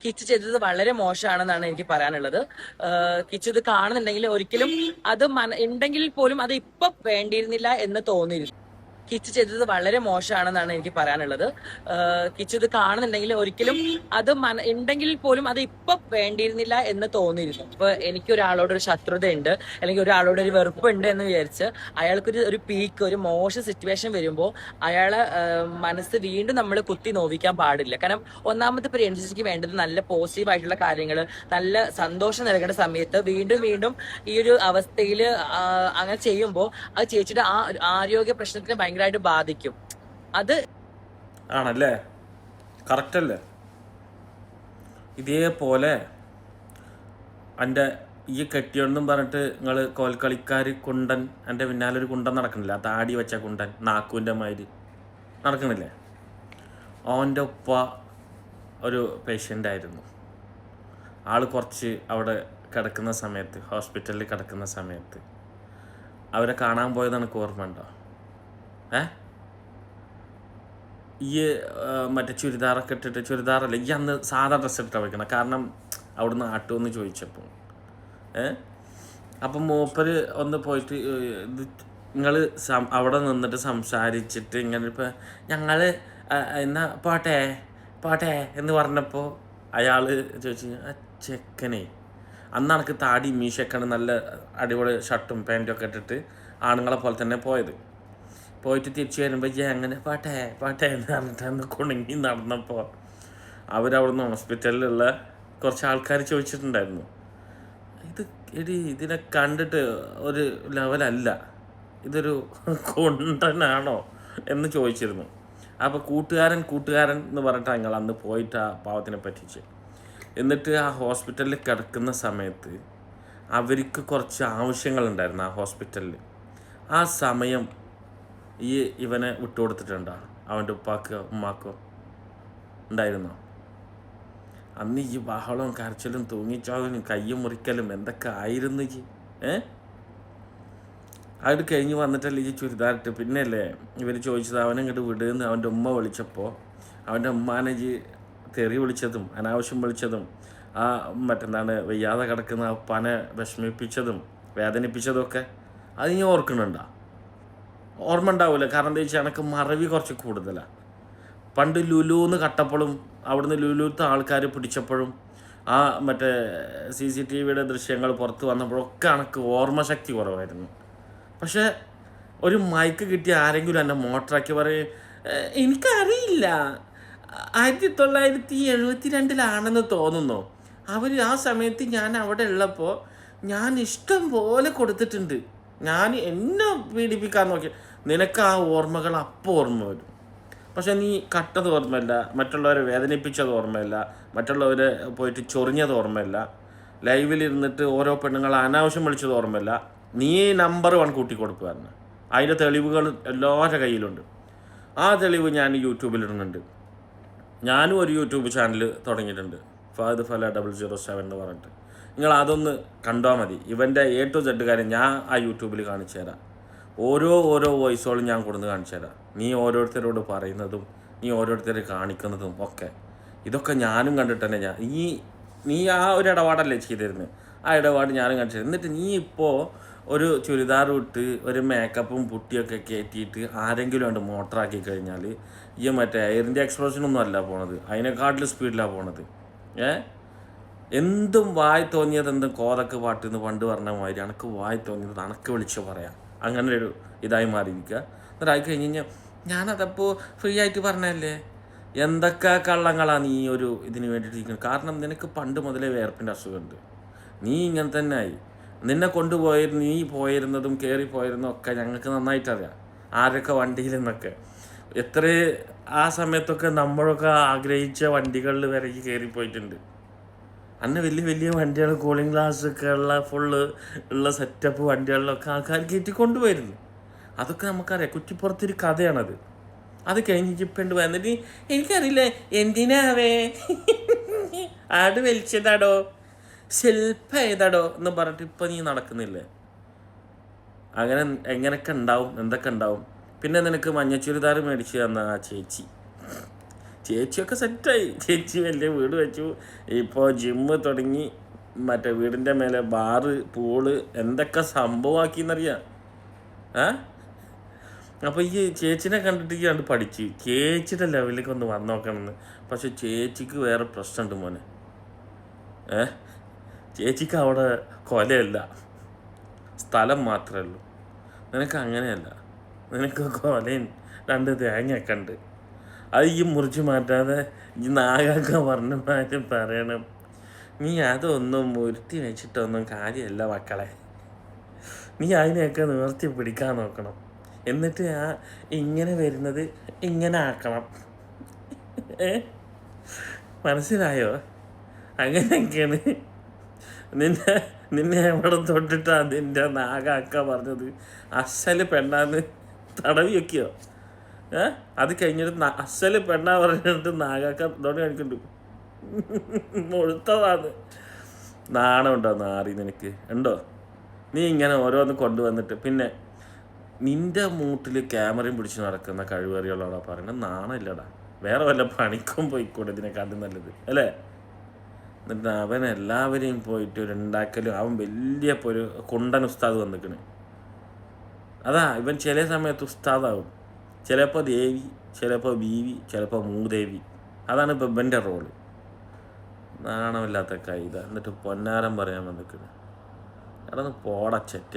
കിച്ചു ചെയ്തത് വളരെ മോശമാണെന്നാണ് എനിക്ക് പറയാനുള്ളത്. കിച്ചു ഇത് കാണുന്നുണ്ടെങ്കിൽ ഒരിക്കലും അത് ഉണ്ടെങ്കിൽ പോലും അത് ഇപ്പൊ വേണ്ടിയിരുന്നില്ല എന്ന് തോന്നിയിരുന്നു. കിച്ചു ചെയ്തത് വളരെ മോശമാണെന്നാണ് എനിക്ക് പറയാനുള്ളത്. കിച്ചു ഇത് കാണുന്നുണ്ടെങ്കിൽ ഒരിക്കലും അത് ഉണ്ടെങ്കിൽ പോലും അത് ഇപ്പൊ വേണ്ടിയിരുന്നില്ല എന്ന് തോന്നിയിരുന്നു. ഇപ്പൊ എനിക്ക് ഒരാളോട് ഒരു ശത്രുതയുണ്ട് അല്ലെങ്കിൽ ഒരാളോട് ഒരു വെറുപ്പുണ്ട് എന്ന് വിചാരിച്ച് അയാൾക്കൊരു പീക്ക് ഒരു മോശം സിറ്റുവേഷൻ വരുമ്പോൾ അയാളെ മനസ്സ് വീണ്ടും നമ്മൾ കുത്തി നോവിക്കാൻ പാടില്ല. കാരണം ഒന്നാമത്തെ ഇപ്പൊ രഞ്ജിക്ക് വേണ്ടത് നല്ല പോസിറ്റീവ് ആയിട്ടുള്ള കാര്യങ്ങൾ, നല്ല സന്തോഷം നൽകേണ്ട സമയത്ത് വീണ്ടും വീണ്ടും ഈ ഒരു അവസ്ഥയിൽ അങ്ങനെ ചെയ്യുമ്പോൾ അത് ചേച്ചിയുടെ ആ ആരോഗ്യ പ്രശ്നത്തിന് ഭയങ്കരമായിട്ട് ബാധിക്കും. അത് ആണല്ലേ, കറക്റ്റ് അല്ലേ? ഇതേപോലെ എൻ്റെ ഈ കെട്ടിയോണ്ടെന്നും പറഞ്ഞിട്ട് നിങ്ങൾ കോൽക്കളിക്കാർ കുണ്ടൻ എൻ്റെ പിന്നാലെ ഒരു കുണ്ടൻ നടക്കണില്ല, താടി വെച്ച കുണ്ടൻ നാക്കുവിൻ്റെ മാതിരി നടക്കണില്ലേ? ഓൻ്റെ ഉപ്പ ഒരു പേഷ്യൻ്റായിരുന്നു. ആൾ കുറച്ച് അവിടെ കിടക്കുന്ന സമയത്ത്, ഹോസ്പിറ്റലിൽ കിടക്കുന്ന സമയത്ത് അവരെ കാണാൻ പോയത് എനിക്ക് ഓർമ്മ ഉണ്ടോ? ഈ മറ്റേ ചുരിദാറൊക്കെ ഇട്ടിട്ട്, ചുരിദാറല്ല ഈ അന്ന് സാധാ ഡ്രസ്സ് ഇട്ടാണ് വയ്ക്കണം, കാരണം അവിടുന്ന് ആട്ടുമെന്ന് ചോദിച്ചപ്പോൾ അപ്പം മൂപ്പര് ഒന്ന് പോയിട്ട് ഇത് നിങ്ങൾ അവിടെ നിന്നിട്ട് സംസാരിച്ചിട്ട് ഇങ്ങനെ ഇപ്പം ഞങ്ങൾ എന്നാ പോട്ടെ പോട്ടെ എന്ന് പറഞ്ഞപ്പോൾ അയാൾ ചോദിച്ചു, ആ ചെക്കനെ അന്ന് എനിക്ക് താടി മീശക്കാണ്, നല്ല അടിപൊളി ഷർട്ടും പാൻറ്റും ഒക്കെ ഇട്ടിട്ട് ആണുങ്ങളെ പോലെ തന്നെ പോയത്. പോയിട്ട് തിരിച്ചു വരുമ്പോൾ അങ്ങനെ പാട്ടെ പാട്ടെ എന്ന് പറഞ്ഞിട്ട് കുണുങ്ങി നടന്നപ്പോൾ അവരവിടുന്ന് ഹോസ്പിറ്റലിലുള്ള കുറച്ച് ആൾക്കാർ ചോദിച്ചിട്ടുണ്ടായിരുന്നു, ഇതിനെ കണ്ടിട്ട് ഒരു ലെവലല്ല, ഇതൊരു കൊണ്ടനാണോ എന്ന് ചോദിച്ചിരുന്നു. അപ്പോൾ കൂട്ടുകാരൻ എന്ന് പറഞ്ഞിട്ട് ഞങ്ങൾ അന്ന് പോയിട്ട് ആ പാവത്തിനെ പറ്റിച്ച്. എന്നിട്ട് ആ ഹോസ്പിറ്റലിൽ കിടക്കുന്ന സമയത്ത് അവർക്ക് കുറച്ച് ആവശ്യങ്ങളുണ്ടായിരുന്നു ആ ഹോസ്പിറ്റലിൽ. ആ സമയം ഈ ഇവനെ വിട്ടുകൊടുത്തിട്ടുണ്ടോ അവൻ്റെ ഉപ്പാക്കോ ഉമ്മാക്കോ? ഉണ്ടായിരുന്നോ? അന്ന് ഈ ബഹളവും കരച്ചിലും തൂങ്ങിച്ചാവലും കയ്യും മുറിക്കലും എന്തൊക്കെ ആയിരുന്നു ജി? അത് കഴിഞ്ഞ് വന്നിട്ടല്ലേ ഈ ചുരിദാറിട്ട് പിന്നെയല്ലേ ഇവർ ചോദിച്ചത് അവനെ ഇങ്ങോട്ട് വിടുന്ന് അവൻ്റെ ഉമ്മ വിളിച്ചപ്പോൾ അവൻ്റെ ഉമ്മാനെ ജി തെറി വിളിച്ചതും അനാവശ്യം വിളിച്ചതും ആ മറ്റെന്താണ് വയ്യാതെ കിടക്കുന്ന ഉപ്പാനെ വിഷമിപ്പിച്ചതും വേദനിപ്പിച്ചതും ഒക്കെ അത് ഞാൻ ഓർക്കുന്നുണ്ടോ? ഓർമ്മ ഉണ്ടാവില്ല, കാരണം എന്താ വെച്ചാൽ എനിക്ക് മറവി കുറച്ച് കൂടുതലാണ്. പണ്ട് ലുലുന്ന് കട്ടപ്പോഴും അവിടുന്ന് ലുലുത്തെ ആൾക്കാർ പിടിച്ചപ്പോഴും ആ മറ്റേ CCTVയുടെ ദൃശ്യങ്ങൾ പുറത്ത് വന്നപ്പോഴൊക്കെ എനിക്ക് ഓർമ്മശക്തി കുറവായിരുന്നു. പക്ഷേ ഒരു മൈക്ക് കിട്ടിയ ആരെങ്കിലും എന്നെ മോട്ടറാക്കി പറയും, എനിക്കറിയില്ല 1972 തോന്നുന്നു, അവർ ആ സമയത്ത് ഞാൻ അവിടെ ഉള്ളപ്പോൾ ഞാൻ ഇഷ്ടം പോലെ കൊടുത്തിട്ടുണ്ട്, ഞാൻ എന്നെ പീഡിപ്പിക്കാൻ നോക്കി. നിനക്ക് ആ ഓർമ്മകൾ അപ്പോൾ ഓർമ്മ വരും, പക്ഷെ നീ കട്ടത് ഓർമ്മയില്ല, മറ്റുള്ളവരെ വേദനിപ്പിച്ചത് ഓർമ്മയില്ല, മറ്റുള്ളവരെ പോയിട്ട് ചൊറിഞ്ഞത് ഓർമ്മയില്ല, ലൈവിലിരുന്നിട്ട് ഓരോ പെണ്ണുങ്ങളെ അനാവശ്യം വിളിച്ചത് ഓർമ്മയില്ല. നീ നമ്പർ 1 കൂട്ടി കൊടുക്കുകയായിരുന്നു. അതിൻ്റെ തെളിവുകൾ എല്ലാവരുടെ കയ്യിലുണ്ട്. ആ തെളിവ് ഞാൻ യൂട്യൂബിലിടുന്നുണ്ട്. ഞാനും ഒരു യൂട്യൂബ് ചാനൽ തുടങ്ങിയിട്ടുണ്ട്, ഫഹദ് ഫല 007 എന്ന് പറഞ്ഞിട്ട്. നിങ്ങൾ അതൊന്ന് കണ്ടാൽ മതി. ഇവൻ്റെ A to Z കാര്യം ഞാൻ ആ യൂട്യൂബിൽ കാണിച്ചു തരാം. ഓരോ വോയിസുകളും ഞാൻ കൊടുന്ന് കാണിച്ചു തരാം. നീ ഓരോരുത്തരോട് പറയുന്നതും നീ ഓരോരുത്തരെ കാണിക്കുന്നതും ഒക്കെ ഇതൊക്കെ ഞാനും കണ്ടിട്ട് തന്നെ നീ ആ ഒരു ഇടപാടല്ലേ ചെയ്തിരുന്നത്, ആ ഇടപാട് ഞാനും കാണിച്ചു. എന്നിട്ട് നീ ഇപ്പോൾ ഒരു ചുരിദാർ ഇട്ട് ഒരു മേക്കപ്പും പുട്ടിയൊക്കെ കയറ്റിയിട്ട് ആരെങ്കിലും ഉണ്ട് മോട്ടറാക്കി കഴിഞ്ഞാൽ ഈ മറ്റേ എയർ ഇന്ത്യ എക്സ്പ്രഷനൊന്നും അല്ല പോണത്, അതിനെക്കാട്ടിൽ സ്പീഡിലാണ് പോണത്. എന്തും വായി തോന്നിയത് എന്തും കോതക്ക് പാട്ടെന്ന് പണ്ട് പറഞ്ഞ മാതിരി അനക്ക് വായി തോന്നിയത് അനക്ക് വിളിച്ച് പറയാം, അങ്ങനെ ഒരു ഇതായി മാറിയിരിക്കുക. എന്നിട്ടായി കഴിഞ്ഞ് കഴിഞ്ഞാൽ ഞാനതപ്പോൾ ഫ്രീ ആയിട്ട് പറഞ്ഞല്ലേ. എന്തൊക്കെ കള്ളങ്ങളാണ് നീ ഒരു ഇതിന് വേണ്ടിയിട്ടിരിക്കുന്നത്? കാരണം നിനക്ക് പണ്ട് മുതലേ വേർപ്പിൻ്റെ അസുഖമുണ്ട്, നീ ഇങ്ങനെ തന്നെ ആയി. നിന്നെ കൊണ്ടുപോയിരുന്നു, നീ പോയിരുന്നതും കയറി പോയിരുന്നതും ഒക്കെ ഞങ്ങൾക്ക് നന്നായിട്ടറിയാം, ആരൊക്കെ വണ്ടിയിൽ നിന്നൊക്കെ. എത്ര ആ സമയത്തൊക്കെ നമ്മളൊക്കെ ആഗ്രഹിച്ച വണ്ടികളിൽ വരെ കയറിപ്പോയിട്ടുണ്ട്. അന്ന് വലിയ വലിയ വണ്ടികൾ, കൂളിംഗ് ഗ്ലാസ് ഒക്കെ ഉള്ള ഫുള്ള് ഉള്ള സെറ്റപ്പ് വണ്ടികളിലൊക്കെ ആൾക്കാർ കയറ്റി കൊണ്ടുപോയിരുന്നു. അതൊക്കെ നമുക്കറിയാം, കുറ്റിപ്പുറത്തൊരു കഥയാണത്. അത് കഴിഞ്ഞിട്ട് ഇപ്പം വന്നിട്ട് എനിക്കറിയില്ല എന്തിനാവേ ആട് വലിച്ചതാടോ ശില്പ ഏതാടോ എന്ന് പറഞ്ഞിട്ട് ഇപ്പം നീ നടക്കുന്നില്ലേ? അങ്ങനെ എങ്ങനെയൊക്കെ ഉണ്ടാവും, എന്തൊക്കെ ഉണ്ടാവും. പിന്നെ നിനക്ക് മഞ്ഞ ചുരിദാർ മേടിച്ച് തന്ന ആ ചേച്ചിയൊക്കെ സെറ്റായി. ചേച്ചി വലിയ വീട് വെച്ചു, ഇപ്പോൾ ജിമ്മ് തുടങ്ങി, മറ്റേ വീടിൻ്റെ മേലെ ബാറ്, പൂള്, എന്തൊക്കെ സംഭവമാക്കിയെന്നറിയാം. അപ്പോൾ ഈ ചേച്ചിനെ കണ്ടിട്ട് കണ്ട് പഠിച്ച് ചേച്ചിയുടെ ലെവലിലേക്ക് ഒന്ന് വന്ന് നോക്കണമെന്ന്. പക്ഷെ ചേച്ചിക്ക് വേറെ പ്രശ്നമുണ്ട് മോനെ. ചേച്ചിക്ക് അവിടെ കൊലയല്ല, സ്ഥലം മാത്രമേ ഉള്ളൂ. നിനക്ക് അങ്ങനെയല്ല, നിനക്ക് കൊലയും 2 തേങ്ങയൊക്കെ ഉണ്ട്. അത് ഈ മുറിച്ച് മാറ്റാതെ ഈ നാഗാക്ക പറഞ്ഞമാരും പറയണം. നീ അതൊന്നും മുരുത്തി വെച്ചിട്ടൊന്നും കാര്യമല്ല മക്കളെ. നീ അതിനെയൊക്കെ നിവർത്തി പിടിക്കാൻ നോക്കണം. എന്നിട്ട് ഇങ്ങനെ വരുന്നത് ഇങ്ങനെ ആക്കണം. മനസ്സിലായോ? അങ്ങനെയൊക്കെയാണ്. നിന്നെ എവിടെ തൊട്ടിട്ടാ നിന്റെ നാഗാക്ക പറഞ്ഞത് അസല് പെണ്ണാന്ന് തടവി വെക്കുകയോ? അത് കഴിഞ്ഞിട്ട് അസല് പെണ്ണാ പറഞ്ഞിട്ട് നാഗാക്ക ഇതോടെ കാണിക്കുന്നുണ്ട്. മുഴുത്തതാണ്. നാണമുണ്ടോ നാറി നിനക്ക്? ഉണ്ടോ? നീ ഇങ്ങനെ ഓരോന്ന് കൊണ്ടുവന്നിട്ട് പിന്നെ നിന്റെ മൂട്ടിൽ ക്യാമറയും പിടിച്ച് നടക്കുന്ന കഴിവേറിയുള്ളതാ പറയുന്നത്. നാണമില്ലടാ. വേറെ വല്ല പണിക്കും പോയിക്കൂടെ ഇതിനെക്കാട്ടും നല്ലത് അല്ലേ? എന്നിട്ട് അവൻ എല്ലാവരെയും പോയിട്ട് ഒരു ഉണ്ടാക്കലും, അവൻ വലിയ ഒരു കുണ്ടൻ ഉസ്താദ് വന്നിക്കണ്. അതാ ഇവൻ ചില സമയത്ത് ഉസ്താദാവും, ചിലപ്പോൾ ദേവി, ചിലപ്പോൾ ബീവി, ചിലപ്പോൾ മൂദേവി. അതാണ് ഇപ്പം ഇവൻ്റെ റോള്. നാണമില്ലാത്ത കൈത. എന്നിട്ട് പൊന്നാരം പറയാൻ വന്നിക്കണ്. അവിടെ നിന്ന് പോട ചെറ്റ.